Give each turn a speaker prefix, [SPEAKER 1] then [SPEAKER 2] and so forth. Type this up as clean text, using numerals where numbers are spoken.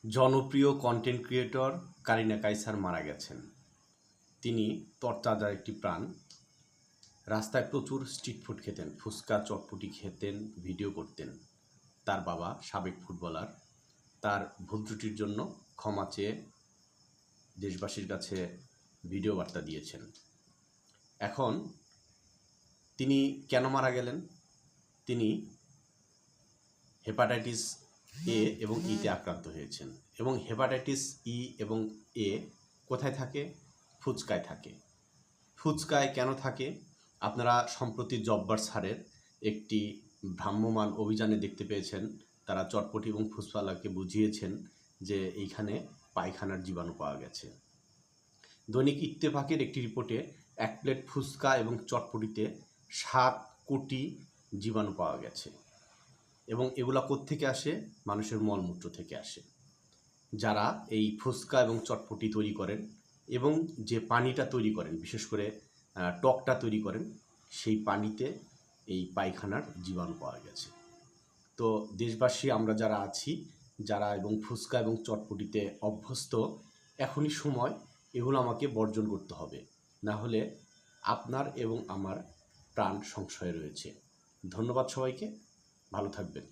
[SPEAKER 1] জনপ্রিয় content creator Kareena Kaiser মারা গেছেন। তিনি তরতাজার একটি প্রাণ। রাস্তায় প্রচুর স্ট্রিট ফুড খেতেন, ফুচকা চটপটি খেতেন, ভিডিও করতেন। তার বাবা সাবেক ফুটবলার। তার ভুল ত্রুটির জন্য ক্ষমা চেয়ে দেশবাসীর কাছে ভিডিও বার্তা দিয়েছেন। এখন তিনি কেন মারা গেলেন? তিনি হেপাটাইটিস এ এবং ইতে আক্রান্ত হয়েছেন। এবং হেপাটাইটিস ই এবং এ কোথায় থাকে? ফুচকায় থাকে। ফুচকায় কেন থাকে? আপনারা সম্প্রতি জব্বার স্যারের একটি ভ্রাম্যমাণ অভিযানে দেখতে পেয়েছেন। তারা চটপটি এবং ফুচকাওয়ালাকে বুঝিয়েছেন যে এইখানে পায়খানার জীবাণু পাওয়া গেছে। দৈনিক ইত্তেফাকের একটি রিপোর্টে 1 প্লেট ফুচকা এবং চটপটিতে 7 কোটি জীবাণু পাওয়া গেছে। এবং এগুলা কোত্থেকে আসে? মানুষের মলমূত্র থেকে আসে। যারা এই ফুচকা এবং চটপটি তৈরি করেন এবং যে পানিটা তৈরি করেন, বিশেষ করে টকটা তৈরি করেন, সেই পানিতে এই পায়খানার জীবাণু পাওয়া গেছে। তো দেশবাসী আমরা যারা আছি, যারা এবং ফুচকা এবং চটপটিতে অভ্যস্ত, এখনই সময় এগুলো আমাকে বর্জন করতে হবে। না হলে আপনার এবং আমার প্রাণ সংশয়ে রয়েছে। ধন্যবাদ সবাইকে, ভালো থাকবেন।